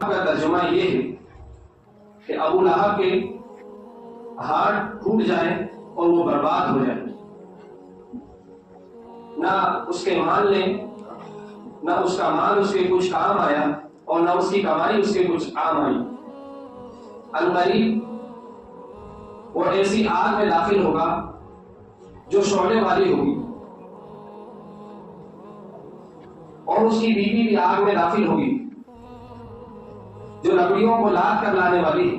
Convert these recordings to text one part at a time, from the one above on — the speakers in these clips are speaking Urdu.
کا ترجمہ یہ ہے کہ ابو لہب کے ہاتھ ٹوٹ جائیں اور وہ برباد ہو جائے، نہ اس کے مال نے، نہ اس کا مال اس کے کچھ کام آیا اور نہ اس کی کمائی اس کے کچھ کام آئی۔ عنقریب وہ ایسی آگ میں داخل ہوگا جو شعلے والی ہوگی، اور اس کی بیوی بھی آگ میں داخل ہوگی جو لکڑیوں کو لاد کر لانے والی،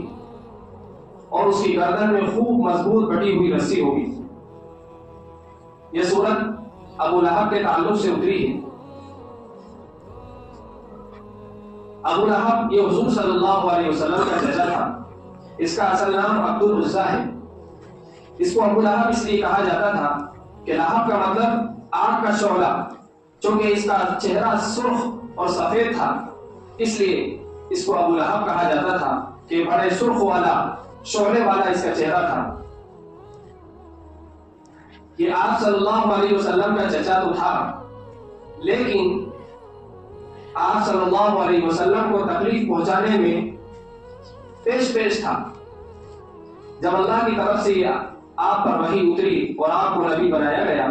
اور اس کی گردن میں خوب مضبوط بٹی ہوئی رسی ہوگی۔ یہ سورت ابو لہب کے تعلق سے اتری ہے۔ ابو لہب یہ حضور صلی اللہ علیہ وسلم کا چچا تھا، اس کا اصل نام عبد العزیٰ ہے۔ اس کو ابو لہب اس لیے کہا جاتا تھا کہ لہب کا مطلب آگ کا شعلہ، چونکہ اس کا چہرہ سرخ اور سفید تھا، اس لیے اس کو ابو لہب کہا جاتا تھا کہ بڑے سرخ والا شعلے والا اس کا چہرہ تھا۔ یہ آپ صلی اللہ علیہ وسلم کا چچا تو تھا، لیکن آپ صلی اللہ علیہ وسلم کو تکلیف پہنچانے میں پیش تھا۔ جب اللہ کی طرف سے آپ پر وحی اتری اور آپ کو نبی بنایا گیا،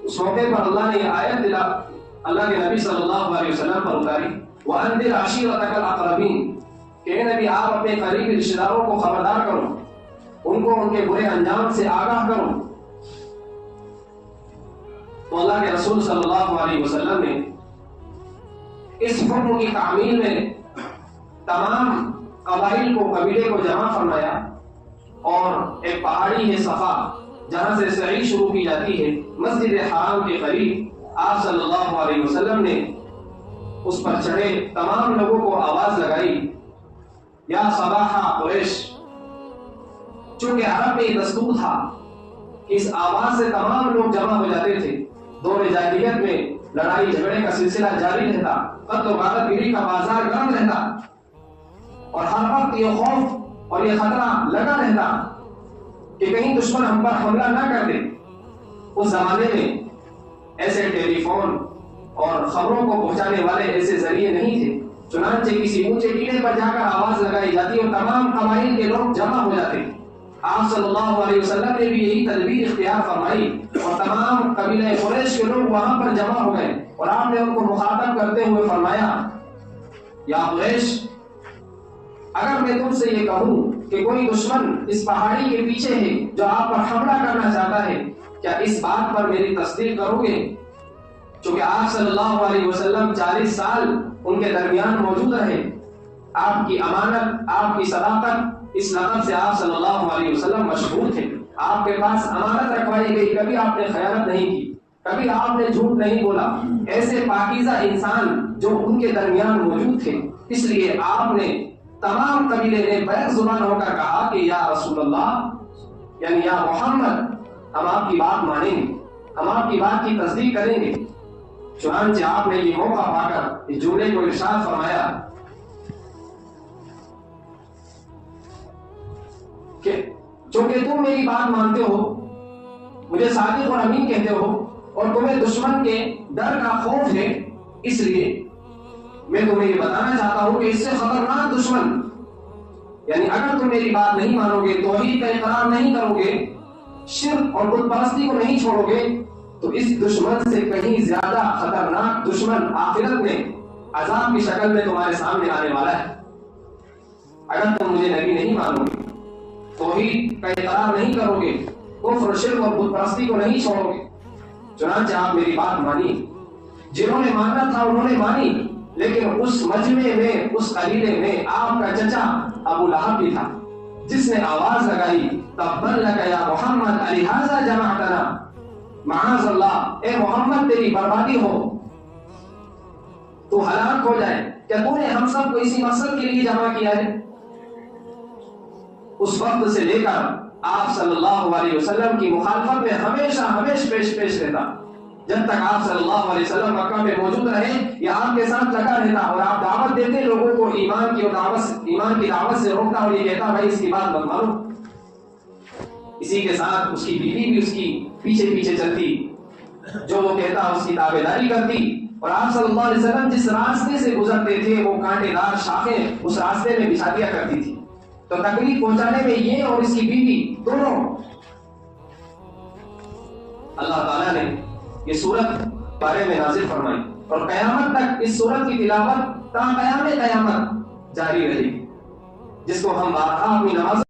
اس موقع پر اللہ نے یہ آیت اللہ کے نبی صلی اللہ علیہ وسلم پر اتاری، وَأَنذِرْ عَشِيرَتَكَ الْأَقْرَبِينَ، کہ اے نبی آپ اپنے قریبی رشتہ داروں کو خبردار کرو، ان کو ان کے برے انجام سے آگاہ کرو۔ تو اللہ کے رسول صلی اللہ علیہ وسلم نے اس حکم کی تعمیل میں تمام قبائل کو، قبیلے کو جمع فرمایا، اور ایک پہاڑی ہے صفا جہاں سے سعی شروع کی جاتی ہے، مسجد حرام کے قریب آپ صلی اللہ علیہ وسلم نے اس پر چڑھے تمام لوگوں کو آواز لگائی، یا صباح قریش، چونکہ عرب میں دستور تھا کہ اس آواز سے تمام لوگ جمع ہو جاتے تھے۔ دور جاہلیت میں لڑائی جھگڑے کا سلسلہ جاری رہتا، قتل و غارت گیری کا بازار گرم رہتا، اور ہر وقت یہ خوف اور یہ خطرہ لگا رہتا کہ کہیں دشمن ہم پر حملہ نہ کر دے۔ اس زمانے میں ایسے ٹیلی فون اور خبروں کو پہنچانے والے ایسے ذریعے نہیں تھے، چنانچہ کسی اونچے ٹیلے پر جا کر آواز لگائی جاتی اور تمام قبائل کے لوگ جمع ہو جاتے۔ آپ صلی اللہ علیہ وسلم نے بھی یہی تدبیر اختیار فرمائی، اور تمام قبیلہ قریش کے لوگ وہاں پر جمع ہو گئے، اور آپ نے ان کو مخاطب کرتے ہوئے فرمایا، یا قریش، اگر میں تم سے یہ کہوں کہ کوئی دشمن اس پہاڑی کے پیچھے ہے جو آپ پر حملہ کرنا چاہتا ہے، کیا اس بات پر میری تصدیق کرو گے؟ چونکہ آپ صلی اللہ علیہ وسلم 40 سال ان کے درمیان موجود رہے، آپ کی امانت، آپ کی صداقت، اس لقب سے آپ صلی اللہ علیہ وسلم مشہور تھے۔ آپ کے پاس امانت رکھوائی گئی، کبھی آپ نے خیانت نہیں کی، کبھی آپ نے جھوٹ نہیں بولا۔ ایسے پاکیزہ انسان جو ان کے درمیان موجود تھے، اس لیے آپ نے تمام قبیلے نے بیک زبان ہو کر کہا کہ یا رسول اللہ، یعنی یا محمد، ہم آپ کی بات مانیں گے، ہم آپ کی بات کی تصدیق کریں گے۔ چنانچہ آپ نے یہ موقع پا کر اس جملے کو ارشاد فرمایا کہ چونکہ تم میری بات مانتے ہو، مجھے صادق اور امین کہتے ہو، اور تمہیں دشمن کے ڈر کا خوف ہے، اس لیے میں تمہیں یہ بتانا چاہتا ہوں کہ اس سے خطرناک دشمن، یعنی اگر تم میری بات نہیں مانو گے، توحید کا اقرار نہیں کرو گے، شرک اور بت پرستی کو نہیں چھوڑو گے، تو اس دشمن سے کہیں زیادہ خطرناک دشمن آخرت میں عذاب کی شکل میں تمہارے سامنے آنے والا ہے۔ اگر تم مجھے نبی نہیں مانو گے، توحید کا اقرار نہیں کرو گے، کفر، شرک اور بت پرستی کو نہیں چھوڑو گے۔ چنانچہ آپ میری بات مانی، جنہوں نے ماننا تھا انہوں نے مانی، لیکن اس مجمع میں، اس قبیلے میں آپ کا چچا ابو لہب بھی تھا، جس نے آواز لگائی، تبا لک یا محمد الہذا جمعتنا، معاذ اللہ، اے محمد تیری بربادی ہو، تو ہلاک ہو جائے، کیا تو نے ہم سب کو اسی مقصد کے لیے جمع کیا ہے؟ اس وقت سے لے کر آپ صلی اللہ علیہ وسلم کی مخالفت میں ہمیشہ پیش رہتا، جب تک آپ صلی اللہ علیہ وسلم مکہ میں موجود رہے، یہ آپ کے ساتھ لگا رہتا، اور آپ دعوت دیتے لوگوں کو ایمان کی دعوت سے روکتا، اور یہ کہتا بھائی اس کی بات مت مانو۔ اسی کے ساتھ اس کی بیوی بھی اس کی پیچھے چلتی، جو وہ کہتا اس کی تابعداری کرتی، اور آپ صلی اللہ علیہ وسلم جس راستے سے گزرتے تھے وہ کانٹے دار شاخیں اس راستے میں بچھا دیا کرتی تھی، تو تکلیف پہنچانے میں یہ اور اس کی بیوی دونوں اللہ تعالیٰ نے یہ سورت بارے میں نازل فرمائی، اور قیامت تک اس سورت کی تلاوت تا قیام قیامت جاری رہی، جس کو ہم بارہا اپنی نماز